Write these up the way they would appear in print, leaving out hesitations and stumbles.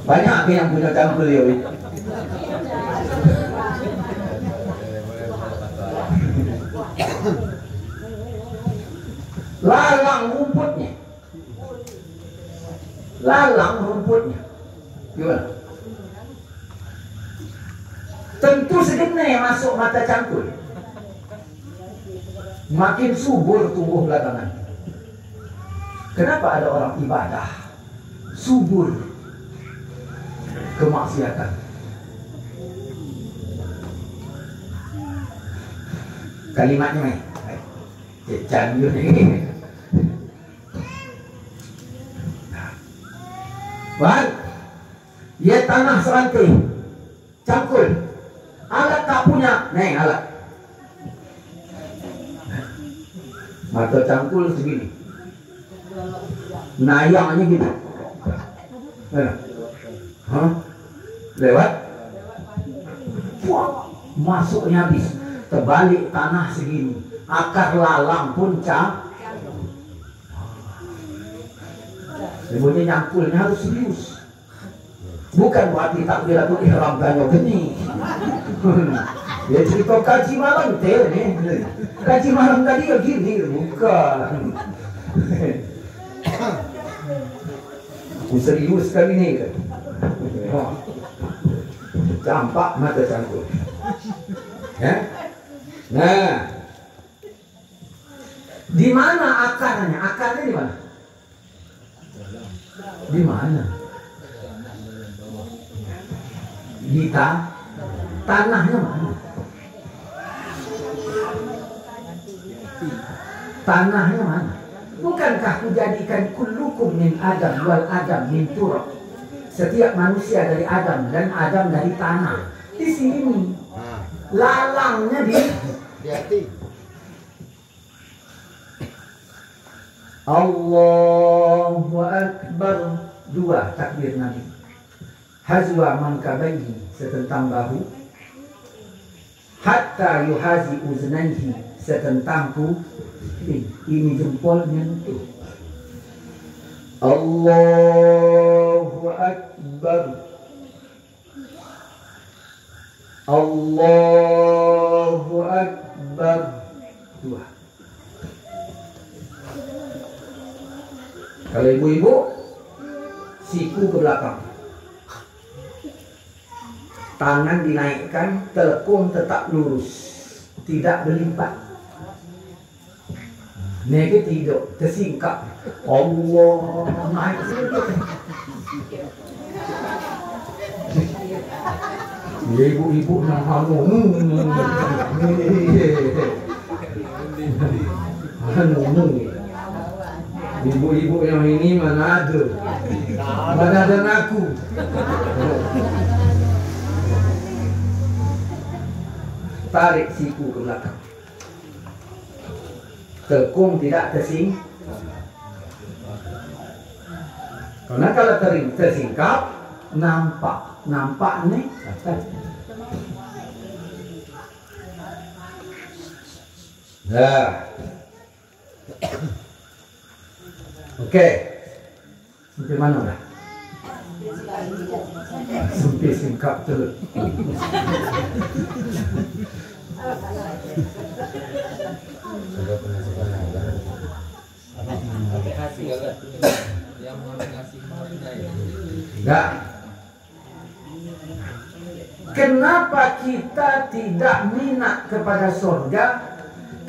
Banyak yang punya cangkul ya. Lalang rumputnya. Lalang rumputnya. Gimana? Tentu segenai masuk mata cangkul. Makin subur tumbuh belakangan. Kenapa ada orang ibadah subur kemaksiatan? Kalimatnya nih, canggih nih. Baik, dia tanah serantai, cangkul, alat tak punya, nih alat. Mata cangkul segini, nayangnya gitu, lewat, masuknya habis. Terbalik tanah segini, akar lalang pun sebenarnya nyangkulnya harus serius, bukan berarti takbiratul ihram ganyo geni. Ya cerita kaji malam teh nih, kaji malam tadi ya gini, bukan. Serius kali ini kan, campak mata cangkul, ya. Nah, di mana akarnya? Akarnya di mana? Di mana? Di tanahnya mana? Tanahnya mana? Bukankah kujadikan kullukum min Adam wal Adam min turab? Setiap manusia dari Adam dan Adam dari tanah. Di sini lalangnya di hati. Allahu Akbar. Dua takbir Nabi. Hazwa mankabaihi, setentang bahu. Hatta yuhazi uznaihi, setentang ini jempol nyentuh. Allahu Akbar. Allahu Akbar. Dua. Kalau ibu-ibu, siku ke belakang, tangan dinaikkan, telekung tetap lurus, tidak berlipat. Nege tidak tersingkap. Allah naik. Ibu-ibu yang halu, ibu-ibu yang ini mana ada aku. Tarik siku ke belakang, tekung tidak tersing. Karena kalau tersingkap, nampak nih. Nah, oke, sampai mana udah? Sampai singkap terus. Enggak. Kenapa kita tidak minat kepada surga?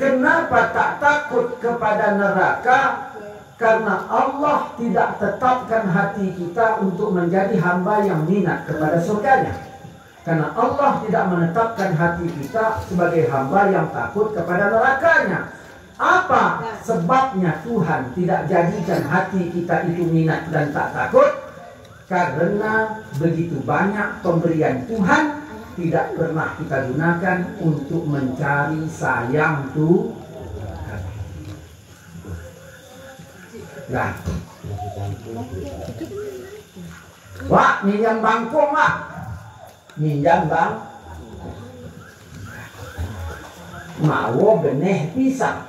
Kenapa tak takut kepada neraka? Karena Allah tidak tetapkan hati kita untuk menjadi hamba yang minat kepada surganya. Karena Allah tidak menetapkan hati kita sebagai hamba yang takut kepada nerakanya. Apa sebabnya Tuhan tidak jadikan hati kita itu minat dan tak takut? Karena begitu banyak pemberian Tuhan tidak pernah kita gunakan untuk mencari sayang Tuhan. Nah, wah, minjam bangkong wah, minjam bang, mau benih pisang,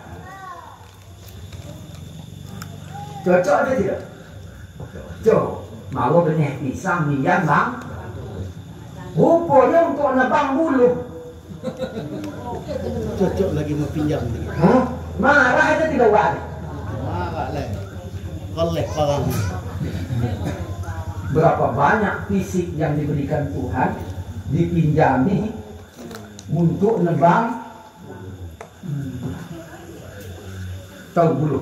cocok atau tidak? Jo, mau benih pisang minjam bang. Rupanya untuk nebang bulu. Cocok lagi mau pinjam nih. Marah aja tidak wali. Marah lah. Kolek orang. Berapa banyak fisik yang diberikan Tuhan dipinjami untuk nebang tahu bulu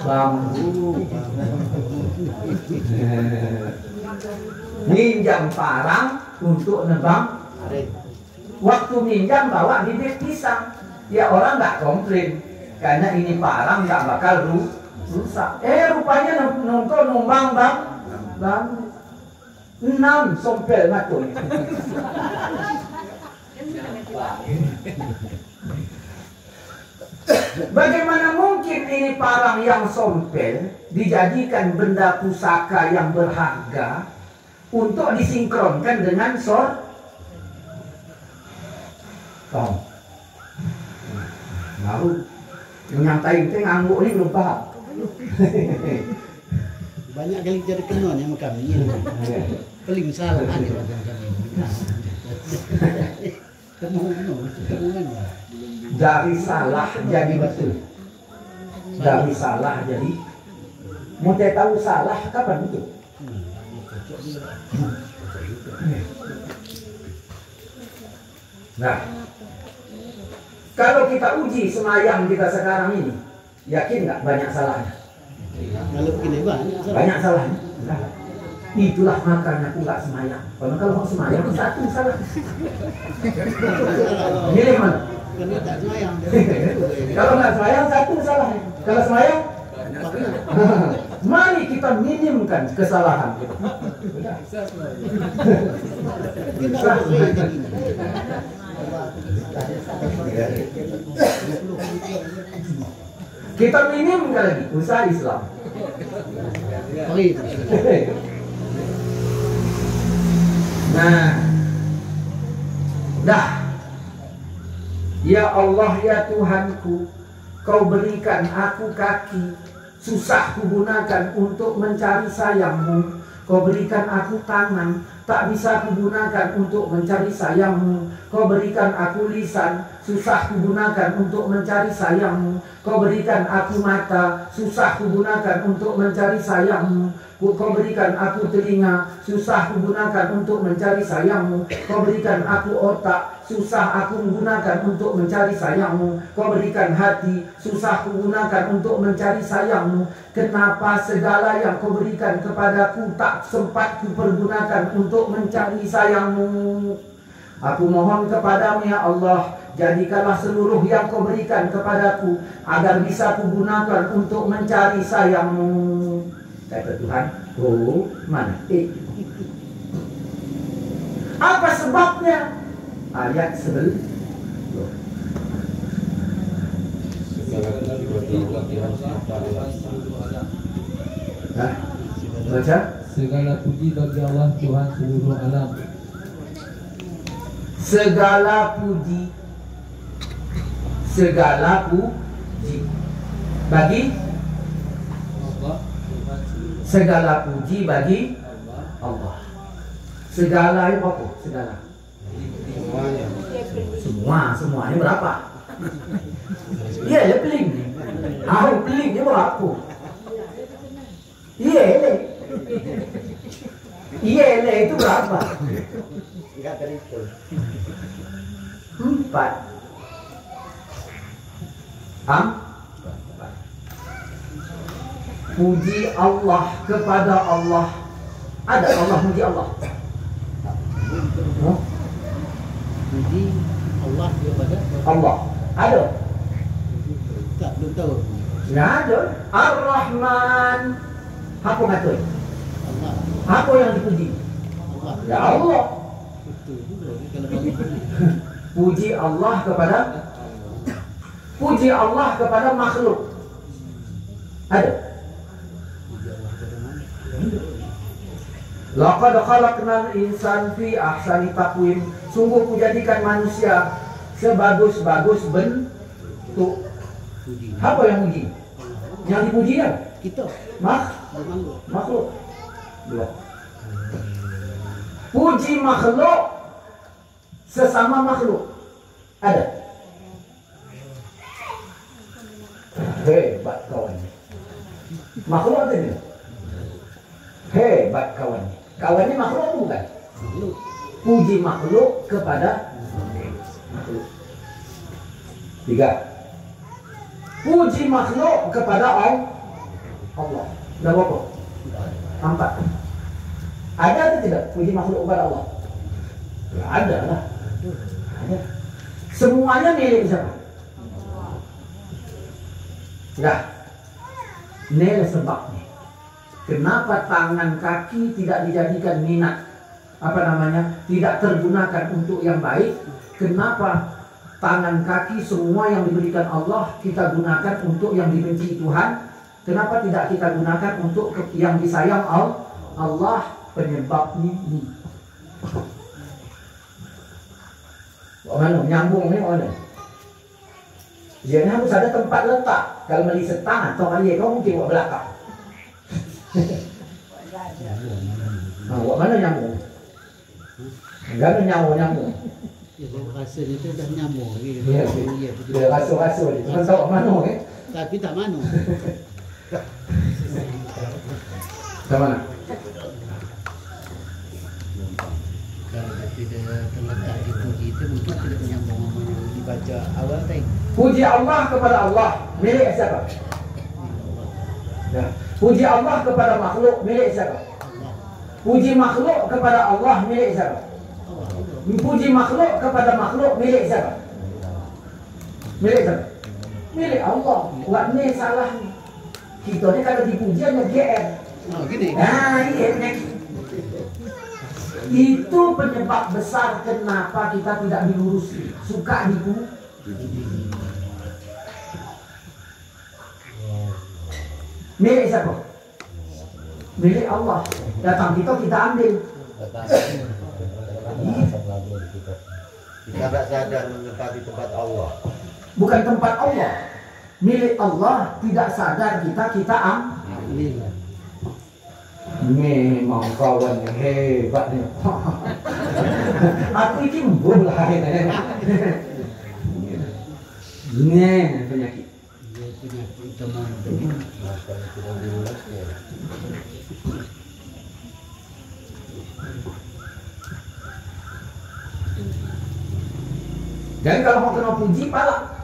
bambu. Minjam parang untuk nebang. Waktu minjam bawa bibit pisang, ya orang nggak komplain karena ini parang nggak bakal rusak. Rupanya nonton numbang bang 6 sompel matul. Bagaimana mungkin ini parang yang sompel dijadikan benda pusaka yang berharga untuk disinkronkan dengan mau nyatain ngangguk ini belum paham. Banyak kali jadi kenon yang kami ini. Paling salah ada macam kami. Dari salah jadi betul. Dari salah jadi. Mau tahu salah kapan itu? Nah, kalau kita uji semayang kita sekarang ini, yakin nggak banyak salahnya? Kalau begini banyak salahnya. Nah, itulah makanya aku nggak semayang. Karena kalau mau semayang satu salah. Milih mana? Kalau nggak semayang satu salahnya. Kalau semayang, mari kita minimkan kesalahan. Kita minimkan lagi usaha Islam. Nah, dah. Ya Allah ya Tuhanku, Kau berikan aku kaki, susah kugunakan untuk mencari sayang-Mu. Kau berikan aku tangan, tak bisa kugunakan untuk mencari sayang-Mu. Kau berikan aku lisan, susah kugunakan untuk mencari sayang-Mu. Kau berikan aku mata, susah kugunakan untuk mencari sayang-Mu. Kau berikan aku telinga, susah kugunakan untuk mencari sayang-Mu. Kau berikan aku otak, susah aku menggunakan untuk mencari sayang-Mu. Kau berikan hati, susah kugunakan untuk mencari sayang-Mu. Kenapa segala yang Kau berikan kepadaku tak sempat kupergunakan untuk mencari sayang-Mu? Aku mohon kepadamu ya Allah, jadikanlah seluruh yang Kau berikan kepadaku agar bisa kugunakan untuk mencari sayang-Mu. Kata Tuhan, oh mana? Apa sebabnya? Ayat 11. Baca. Segala puji bagi Allah Tuhan seluruh alam. Segala puji. Segala puji bagi segala puji bagi Allah. Segala itu apa? Segala. Semuanya berapa? Iya, ya peling. Pelingnya berapa? Iya, itu berapa? 4. Puji Allah kepada Allah. Ada Allah puji Allah. Puji Allah kepada Allah. Ada? Tak, belum tahu. Nggak ada. Ar-Rahman. Apa kata? Allah. Apa yang dipuji? Allah. Ya Allah. Betul juga kalau bagi Puji Allah kepada makhluk. Ada? Laqad khalaqnal insan fi ahsani taqwim. Sungguh kujadikan manusia sebagus-bagus bentuk. Apa yang muji? Yang dipuji kan? kita. Makhluk. Dua. Puji makhluk sesama makhluk. Ada. Hebat kawan. Makhluk ada ni. Hebat kawan. Kawannya makhluk bukan? Puji makhluk kepada makhluk. Tiga. Puji makhluk kepada Allah. Dah berapa? Empat. Ada atau tidak puji makhluk kepada Allah? Ya, ada lah. Ada. Semuanya milik siapa? Nah, ini sebabnya. Kenapa tangan kaki tidak dijadikan minat? Tidak tergunakan untuk yang baik. Kenapa tangan kaki semua yang diberikan Allah kita gunakan untuk yang dibenci Tuhan? Kenapa tidak kita gunakan untuk yang disayang Allah? Penyebabnya ini. Mana nyambung ni mana? Dia harus ada tempat letak. Kalau beli setang atau kali kau mungkin buat belakang. Buat mana nyambung? Enggak ada nyambung. Ya, rasa itu dah nyambung. Ya, dia rasa-rasa dia. Tuan tahu mana ke? Tapi tak mana. Ke mana? Kalau tidak terletak di puji itu mungkin tidak menyambung yang dibaca awal tadi. Puji Allah kepada Allah milik siapa? Ya. Puji Allah kepada makhluk milik siapa? Puji makhluk kepada Allah milik siapa? Puji makhluk kepada makhluk milik siapa? Milik siapa? Milik Allah. Buat ni salah ni. Kita ni kalau dipuji hanya GR. Oh, gini. Iya penyakit. Itu penyebab besar kenapa kita tidak dilurusi. Suka dipuji. Milik siapa? Milik Allah. Datang kita ambil. Kita tak sadar menempati tempat Allah. Bukan tempat Allah. Milik Allah, tidak sadar kita ambil. Memang kawan hebat ni. Aku ini bola ini penyakit. Penyakit teman. Jadi kalau mau kena puji, palak.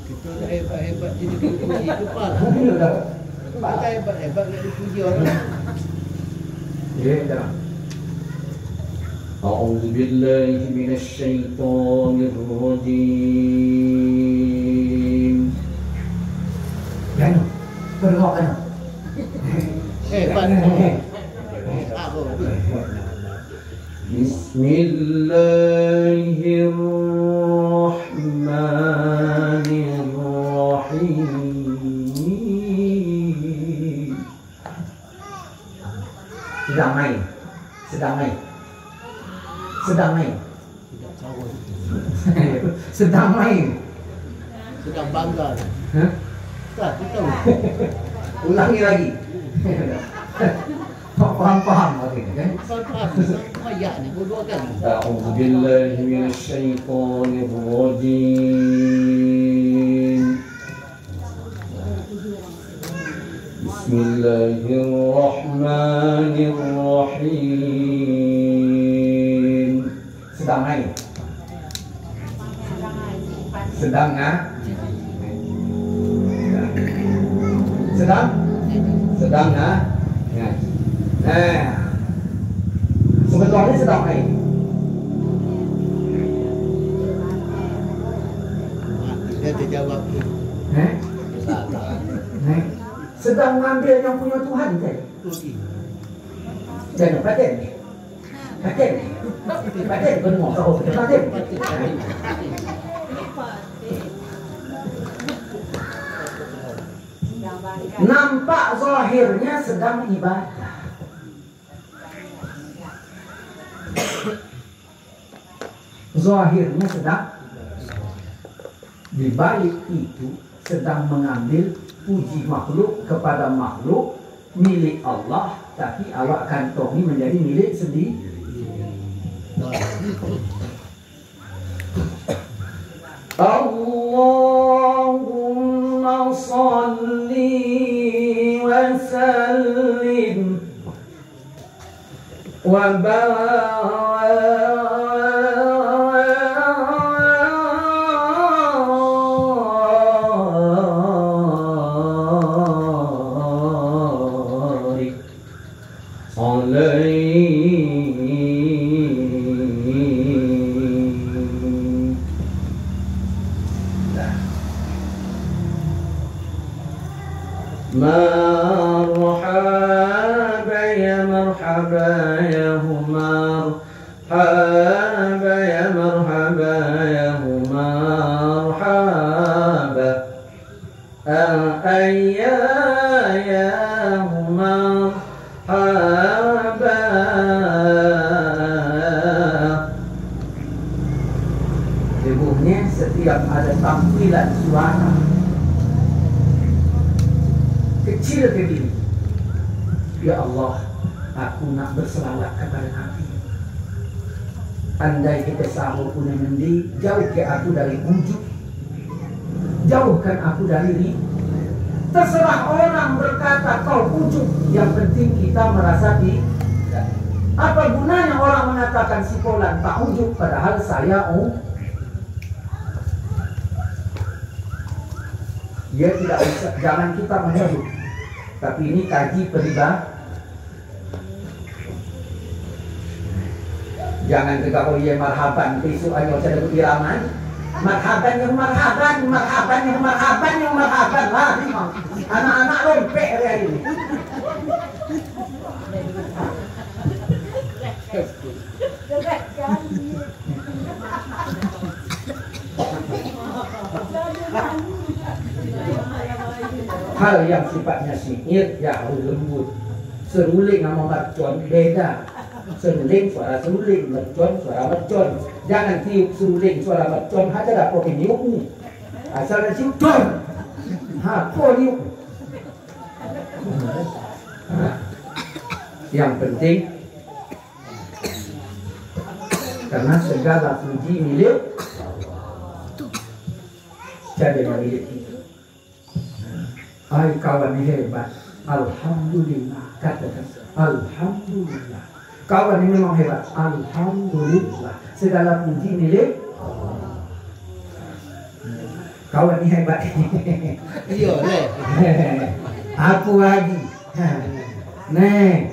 Kita dah hebat-hebat jadi puji kepala. Kita hebat-hebat nak dipuji orang. Ya, dah. أعوذ بالله من الشيطان الرجيم. Jangan, berdoa kan. Hebat. بسم الله الرحمن الرحيم. Sedang main. Sedang main. Sedang bangga. Hah? Tak, kita tahu. Ulangi lagi. Paham maksudnya kan? Faham. Ayat ni dua kali. أعوذ بالله من الشيطان الرجيم. بسم الله الرحمن الرحيم. Sedang main. Sedang sebetulnya sedang main. Dia terjawab tu. Sedang ngambil yang punya Tuhan tadi. Jangan paten. Paten mau tahu paten. Nampak zahirnya sedang ibadah. Zahirnya sedang, di balik itu sedang mengambil puji makhluk kepada makhluk milik Allah, tapi awak kantongi menjadi milik sendiri. Allahumma salli wa sallim wa marhaba ya marhaba ya marhaba ya marhaba ya marhaba ayya ya marhaba. Ibunya setiap ada tampilan suara kecil ke diri, ya Allah, aku nak berselawat kepada Nabi. Andai kita sahur punya mendi, jauh ke aku dari ujub, jauhkan aku dari ribu. Terserah orang berkata kau ujub, yang penting kita merasa di. Apa gunanya orang mengatakan si Fulan tak ujub, padahal saya dia tidak bisa. Jangan kita menyebut. Tapi ini kaji peribahasa. Jangan tegak ya marhaban besok ayo saya dapat iraman. Marhaban yang marhaban, marhaban yang marhaban yang marhaban lah. Anak-anak rompek hari ini. Hal yang sifatnya sihir ya harus lembut. Seruling sama mercon beda. Seruling suara seruling, mercon suara mercon. Jangan tiup seruling suara mercon, aja dah kau niup ni. Asal dah tiup ton. Kau niup. Yang penting karena segala puji milik jadi milik kita. Hai kawan hebat, alhamdulillah, katakan alhamdulillah. Kawan ini memang hebat, alhamdulillah. Segala puji milik kawan ini hebat. Iya, Aku lagi. Nih.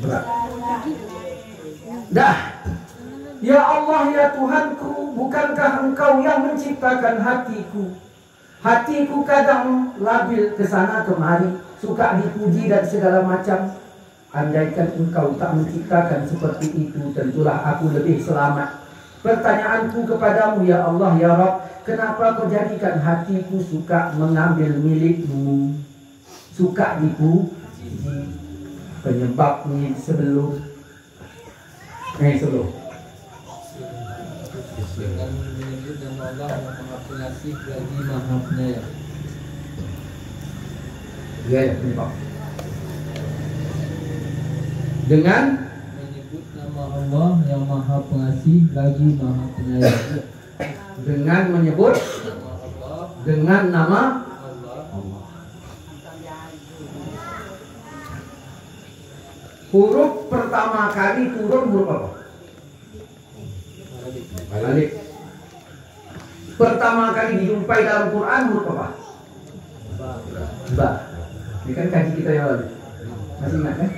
Berat. Dah. Ya Allah ya Tuhanku, bukankah Engkau yang menciptakan hatiku? Hatiku kadang labil ke sana kemari, suka dipuji dan segala macam. Andaikan Engkau tak menciptakan seperti itu, tentulah aku lebih selamat. Pertanyaanku kepadamu ya Allah ya Rabb, kenapa kau jadikan hatiku suka mengambil milikmu, suka dipuji? Penyebabnya sebelum dengan menyebut nama Allah yang Maha Pengasih lagi Maha Penyayang. Ya, penyebab. Dengan menyebut nama Allah yang Maha Pengasih lagi Maha Penyayang. Dengan menyebut nama Allah, dengan nama Allah. Huruf pertama kali turun huruf apa? Alif. Pertama kali dijumpai dalam Quran huruf apa? Ba. Ini kan kaji kita yang lalu. Masih ingat kan?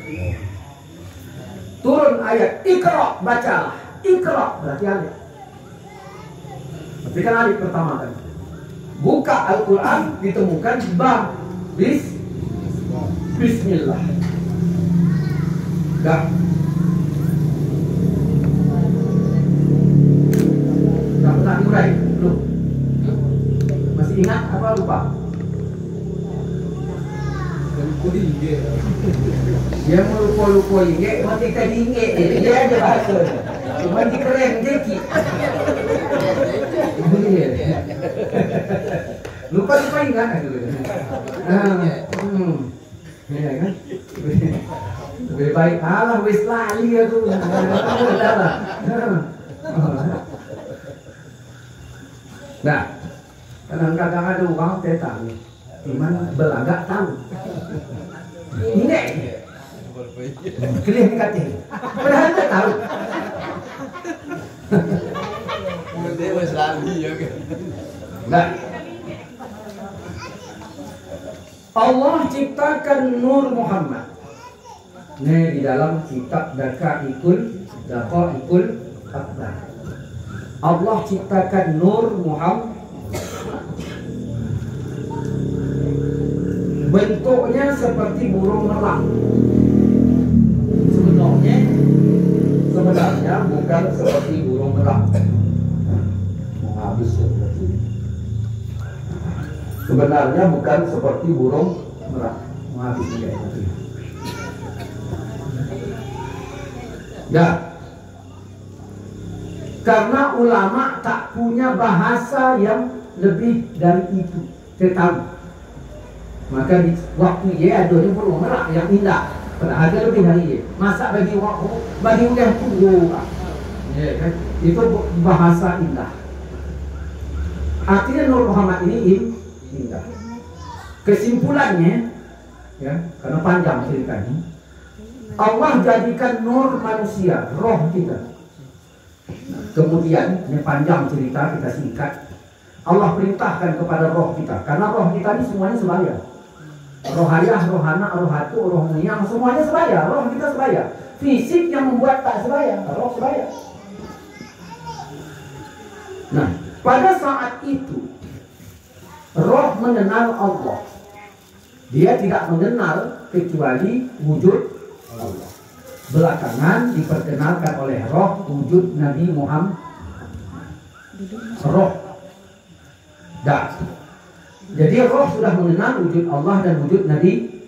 Turun ayat Iqra, bacalah. Iqra berarti alif. Tapi kan alif pertama kali. Buka Al-Quran ditemukan ba. Bismillah. Dah. Dah pernah diurai? Belum? Masih ingat apa lupa? Dia melupa-lupa ingat, mati tadi ingat dia aja bahasa. Mandi keren deki. Lupa ingat aku. Ya kan? Lebih baik alah wis lali aku. Nah, kadang-kadang ada orang tetang, cuman belagak tahu. Ini kelih katanya, padahal dia tahu. Dia wis lali ya kan. Nah, Allah ciptakan Nur Muhammad. Ini di dalam kitab Daqaiqul Akbar. Allah ciptakan Nur Muhammad. Bentuknya seperti burung merak. Sebenarnya bukan seperti burung merak. Habis seperti ini. Sebenarnya bukan seperti burung merak. Habis juga itu. Ya. Karena ulama tak punya bahasa yang lebih dari itu. Ketahui. Maka di waktu dia ada burung merak yang indah. Padahal ada lebih dari dia. Masa bagi udah tunggu. Ya kan? Itu bahasa indah. Artinya Nur Muhammad ini indah. Kesimpulannya, ya, karena panjang ceritanya, Allah jadikan nur manusia, roh kita. Kemudian, ini panjang cerita, kita singkat. Allah perintahkan kepada roh kita, karena roh kita ini semuanya sebaya. Roh ayah, roh anak, roh hatu, roh niang, semuanya sebaya. Roh kita sebaya. Fisik yang membuat tak sebaya, roh sebaya. Nah, pada saat itu roh mengenal Allah. Dia tidak mengenal kecuali wujud Allah. Belakangan diperkenalkan oleh roh wujud Nabi Muhammad. Roh. Dah. Jadi roh sudah mengenal wujud Allah dan wujud Nabi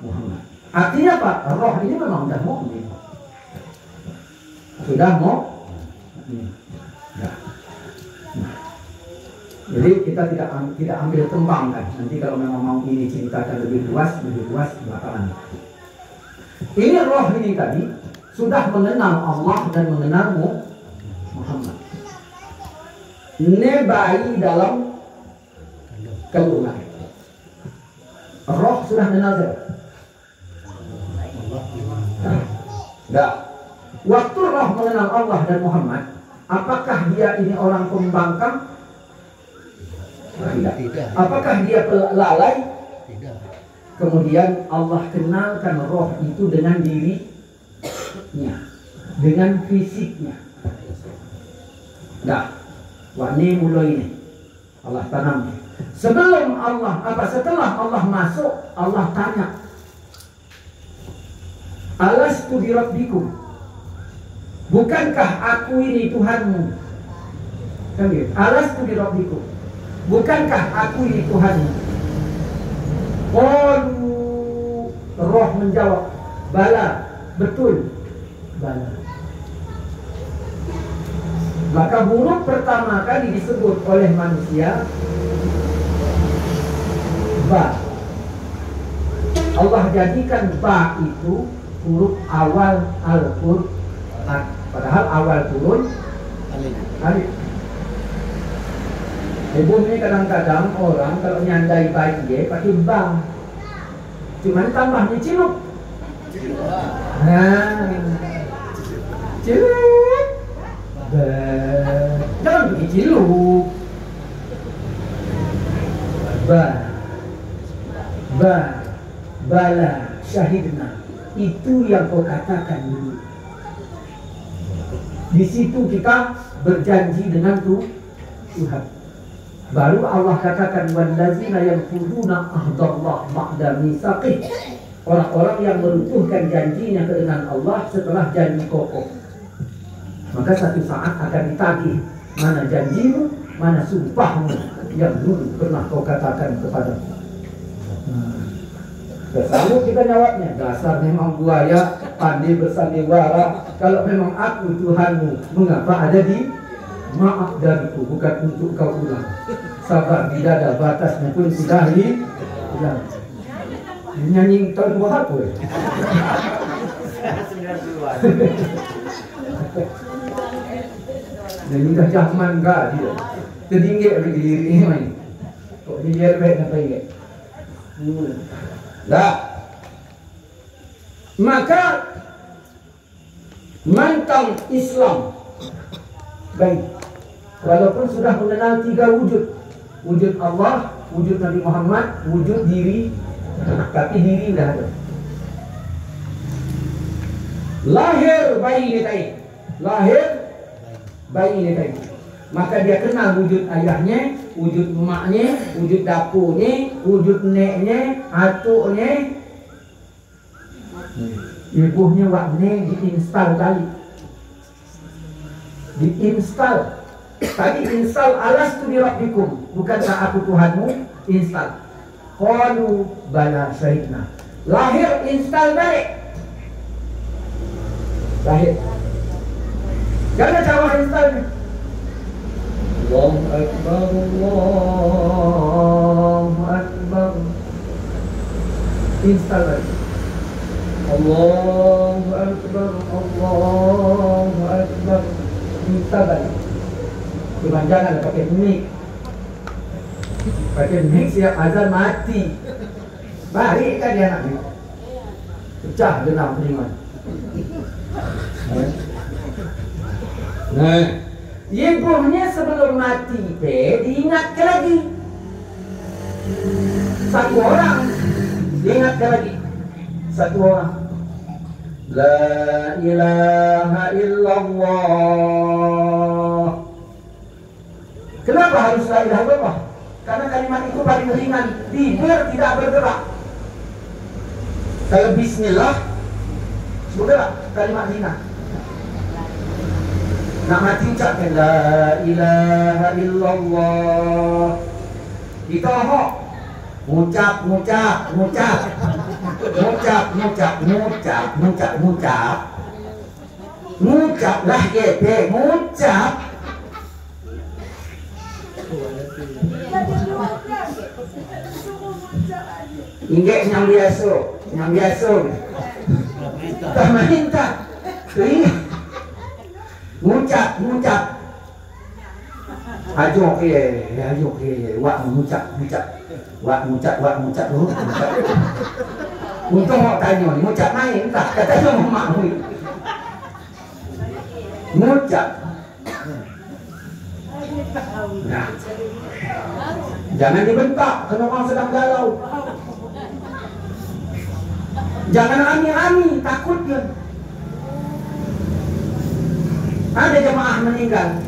Muhammad. Artinya apa? Roh ini memang sudah mukmin. Sudah mau. Dah. Jadi kita tidak ambil tembang kan. Nanti kalau memang mau ini ceritakan lebih luas belakangan. Ini roh ini tadi sudah mengenal Allah dan mengenal Muhammad. Ini bayi dalam kandungan. Roh sudah mengenal siapa? Nah, waktu roh mengenal Allah dan Muhammad, apakah dia ini orang pembangkang? Tidak. Apakah dia lalai? Tidak. Kemudian Allah kenalkan roh itu dengan dirinya, dengan fisiknya. Nah, ini mulai ini Allah tanam. Sebelum Allah setelah Allah masuk, Allah tanya, Alastu bi rabbikum? Bukankah aku ini Tuhanmu? Kan gitu. Alastu bi rabbikum? Bukankah aku ini Tuhanmu? Roh menjawab, bala, betul, bala. Maka huruf pertama kali disebut oleh manusia ba. Allah jadikan ba itu huruf awal Al-Quran. Padahal awal turun alif. Ibu ini kadang-kadang orang kalau nyandai bayi dia pakai ba. Cuman tambahnya ciluk. Nah, ciluk. Jangan pakai ciluk. Bala, syahidna. Itu yang kau katakan dulu. Di situ kita berjanji dengan Tuhan. Baru Allah katakan wallazina yanquduna ahdallah ba'da mitsaqih. Orang-orang yang meruntuhkan janjinya dengan Allah setelah janji kokoh. Maka satu saat akan ditagih, mana janjimu, mana sumpahmu yang dulu pernah kau katakan kepadaku. Selalu kita jawabnya, dasar memang buaya, pandai bersandiwara, kalau memang aku Tuhanmu, mengapa ada di maaf dariku, bukan untuk kau ulang. Sabar, tidak ada batasnya pun sudah hilang. Nyanyi tahun berapa? 90-an. Nyanyi dah zaman kah dia. Tertinggi lagi diri ini main. Kok dia baik apa ingat? Dah. Maka mantang Islam baik. Walaupun sudah mengenal 3 wujud. Wujud Allah, wujud Nabi Muhammad, wujud diri, tapi diri dah ada. Lahir bayi ini tadi. Lahir bayi ini tadi. Maka dia kenal wujud ayahnya, wujud emaknya, wujud dapurnya, wujud neknya, atuknya. Ibunya wakne diinstal kali. Diinstal. Tadi install alastu bi rabbikum, bukankah aku Tuhanmu? Install. Qalu bala syahidna. Lahir install balik. Lahir. Jangan cara installnya. Allahu Akbar, Allahu Akbar. Install balik. Allahu Akbar, Allahu Akbar. Install balik. Cuma jangan pakai mic. Pakai mic siap azan mati. Balik kan dia nak ni. Pecah denam telinga. Nah, Ibunya sebelum mati diingatkan lagi. Satu orang diingatkan lagi. Satu orang. La ilaha illallah. Kenapa harus la ilaha illallah? Karena kalimat itu paling ringan, bibir tidak bergerak. Kalau bismillah bergerak, kalimat ringan. Nak mati ucapkan la ilaha illallah. Kita hok ngucap ngucap ngucap ngucap ngucap ngucap ngucap ngucap ngucap lah GP ngucap. Inggit yang biasa, yang biasa. Tak minta. Ngucap, ngucap. Ajuk ye, wak ngucap, ngucap. Wak ngucap, wak ngucap dulu. Untung awak tanya ni, ngucap main tak? Katanya mak ni. Ngucap. Nah. Jangan dibentak kalau orang sedang galau. Jangan rami-rami, takut dia. Ada jemaah meninggal,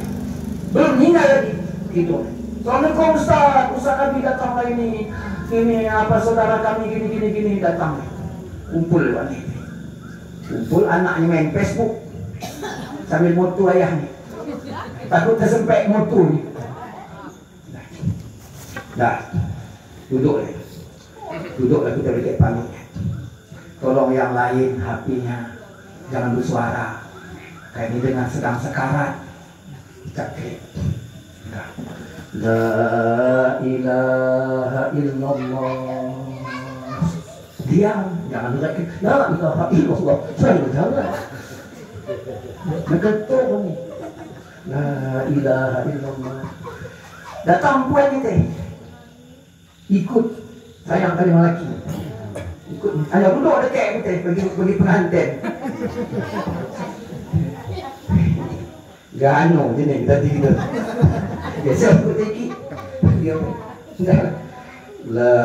belum meninggal lagi, gitu. Assalamualaikum Ustaz, Ustaz Abi datang hari ini apa saudara kami gini datang. Kumpul lagi. Kumpul anaknya main Facebook sambil motu ayahnya. Takut tersempet motu ni. Dah, duduklah kita beri pamit. Tolong yang lain HP-nya jangan bersuara. Kami dengan sedang sekarat. Ucapkan. La ilaha illallah. Diam, jangan lagi. La ilaha illallah. Saya jangan. Mengetuk ni. La ilaha illallah. Datang puan kita. Ikut sayang kali lelaki. Ikut. Ayo duduk dekat kita bagi pengantin. Gano je ni tadi kita. Biasa ikut lagi. Dia dah. La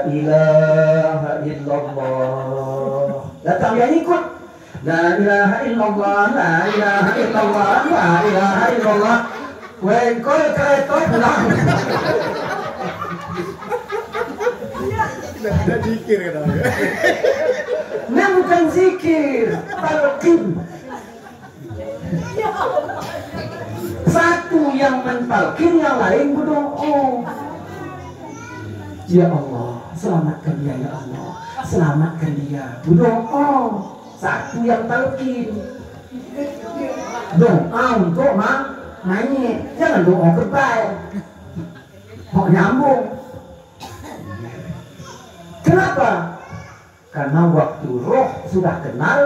ilaha illallah. Datang yang ikut. La ilaha illallah, la ilaha illallah, la ilaha illallah. Weh, kau kereta pulang. Dah zikir kan dia. Ini bukan zikir, talqin. Satu yang mentalkin, yang lain berdoa. Ya Allah, selamatkan dia ya Allah, selamatkan dia. Berdoa. Satu yang talqin, Doa untuk nanya, jangan doa kebal. Mau nyambung. Kenapa? Karena waktu roh sudah kenal,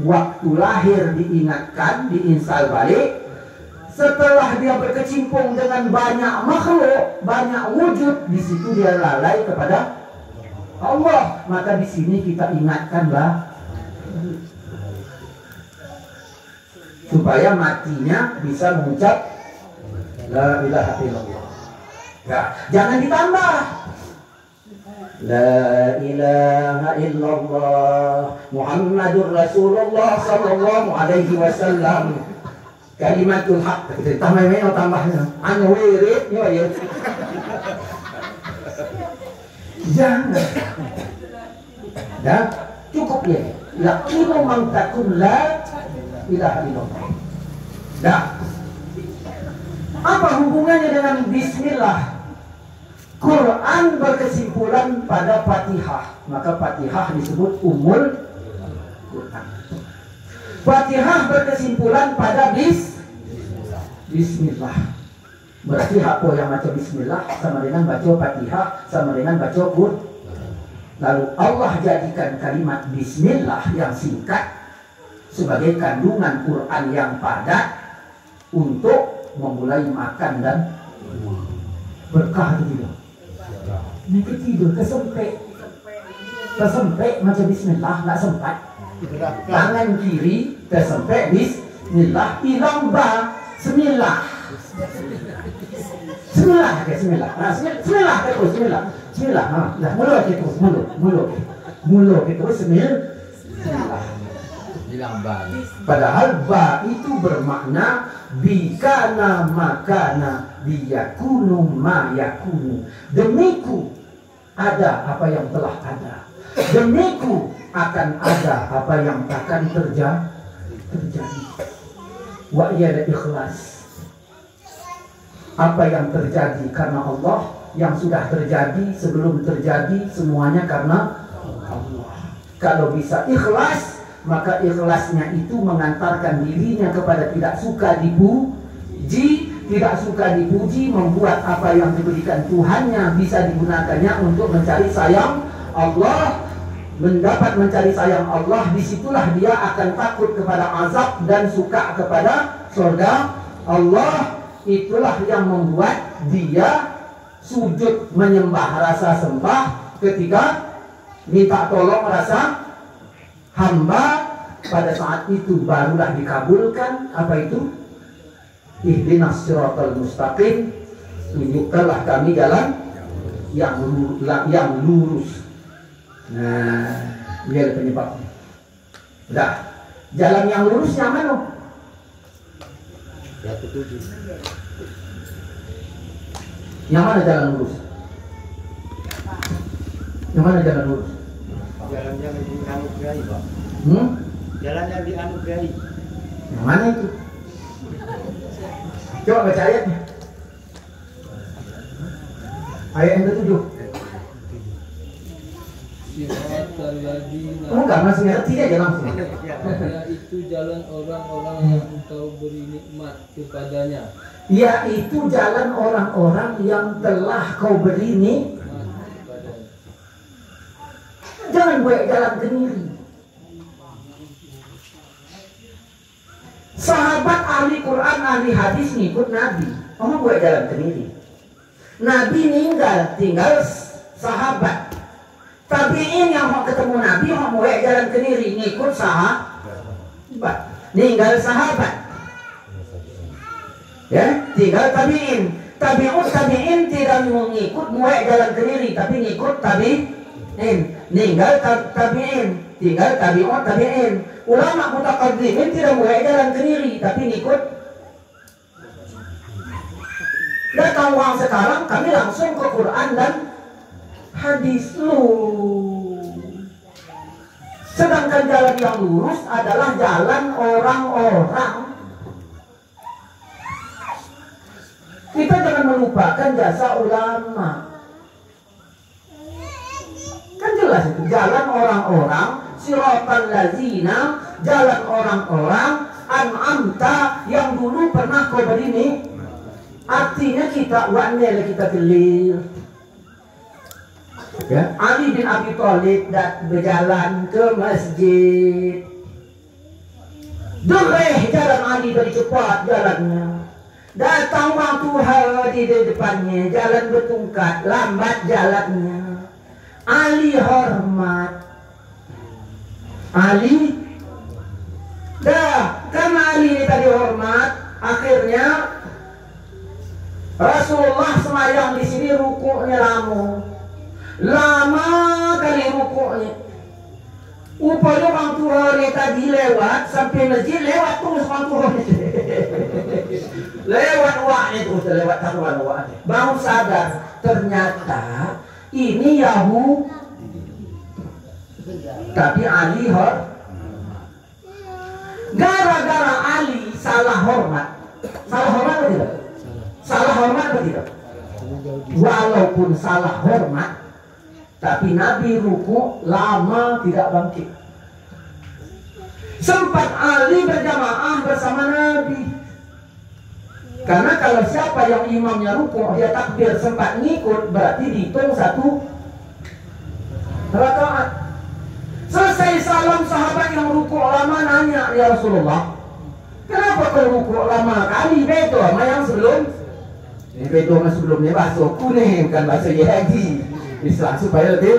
waktu lahir diingatkan, diinstal balik. Setelah dia berkecimpung dengan banyak makhluk, banyak wujud, di situ dia lalai kepada Allah. Maka di sini kita ingatkanlah supaya matinya bisa mengucap la ilaha illallah. Ya, jangan ditambah la ilaha illallah Muhammadur Rasulullah sallallahu alaihi wasallam. Kalimatul haq. Kita tambahnya. Anu wirid ya. Jangan. Dah cukup ya. Yaqinu man takun la ilaha illallah. Dah. Apa hubungannya dengan bismillah? Quran berkesimpulan pada Fatihah. Maka Fatihah disebut Ummul Quran. Fatihah berkesimpulan pada bismillah. Berarti apa yang baca bismillah sama dengan baca Fatihah, sama dengan baca Quran. Lalu Allah jadikan kalimat bismillah yang singkat sebagai kandungan Quran yang padat untuk memulai makan dan berkah itu tidak. Ini ketiga kesempet macam bismillah tak sempat. Tangan kiri tersempit bismillah, hilang ba semillah. Semillah ke semillah. Semillah ke terus semillah. Semillah. Dah mulut ke terus mulut ke terus semillah. Hilang ba. Padahal ba itu bermakna bikana makana biyakunu ma yakunu. Demiku ada apa yang telah ada. Demiku akan ada apa yang akan terjadi. Wa iyada ikhlas. Apa yang terjadi karena Allah, yang sudah terjadi sebelum terjadi semuanya karena Allah. Kalau bisa ikhlas, maka ikhlasnya itu mengantarkan dirinya kepada tidak suka dipuji, membuat apa yang diberikan Tuhannya bisa digunakannya untuk mencari sayang Allah. Mendapat mencari sayang Allah, disitulah dia akan takut kepada azab dan suka kepada surga Allah. Itulah yang membuat dia sujud menyembah rasa sembah, ketika minta tolong rasa hamba. Pada saat itu barulah dikabulkan apa itu? Ihdinas siratal mustaqim, tunjukkanlah kami jalan yang lurus. Nah, ini ada penyebabnya. Udah, jalan yang lurus yang mana? Ya ketujuh. Yang mana jalan lurus? Yang mana jalan lurus? Jalan yang dianugerahi, Pak. Jalan yang dianugerahi. Yang mana itu? Coba baca ayatnya. Ayat yang ketujuh. Enggak, masih ngerti aja langsung. Yaitu jalan orang-orang yang engkau beri nikmat kepadanya. Yaitu jalan orang-orang yang telah kau beri nikmat. Jangan buat jalan sendiri. Sahabat ahli Quran, ahli hadis ngikut Nabi. Kamu buat jalan sendiri. Nabi tinggal sahabat. Tabi'in yang mau ketemu Nabi mau buat jalan sendiri, ngikut sahabat. Ninggal sahabat. Ya, tinggal tabi'in. Tabi'in tidak mengikut buat jalan sendiri, tapi ngikut tabi'in. Ninggal tabi'in. Tinggal tabi'in. Ulama mutaqaddimin tidak buat jalan sendiri, tapi ngikut. Datang uang sekarang kami langsung ke Quran dan hadis lu. Sedangkan jalan yang lurus adalah jalan orang-orang. Kita jangan melupakan jasa ulama. Kan jelas itu jalan orang-orang, siratal lazina, jalan orang-orang an'amta, yang dulu pernah kau beri. Artinya kita waknel kita gelir. Ya, Ali bin Abi Thalib berjalan ke masjid. Dereh jalan Ali dari cepat jalannya. Datang orang tua di depannya, jalan bertungkat, lambat jalannya. Ali hormat. Ali karena Ali tadi hormat, akhirnya Rasulullah semayang di sini rukuknya lama kali rukuknya. Upaya orang tua tadi lewat sampai masjid, lewat terus orang tua lewat waknya terus, lewat taruhan waknya. Baru sadar ternyata ini Yahudi. Tapi Ali gara-gara Ali salah hormat atau tidak? Salah hormat atau tidak? Walaupun salah hormat, tapi Nabi ruku lama tidak bangkit. Sempat Ali berjamaah bersama Nabi. Karena kalau siapa yang imamnya ruku, dia takbir sempat ngikut, berarti dihitung 1 rakaat. Selesai salam, sahabat yang ruku lama nanya, ya Rasulullah, kenapa kau ruku lama kali? Beto sama yang sebelum. Ini beto sama sebelumnya bahasa kuning, bukan bahasa Yahudi. Islam supaya lebih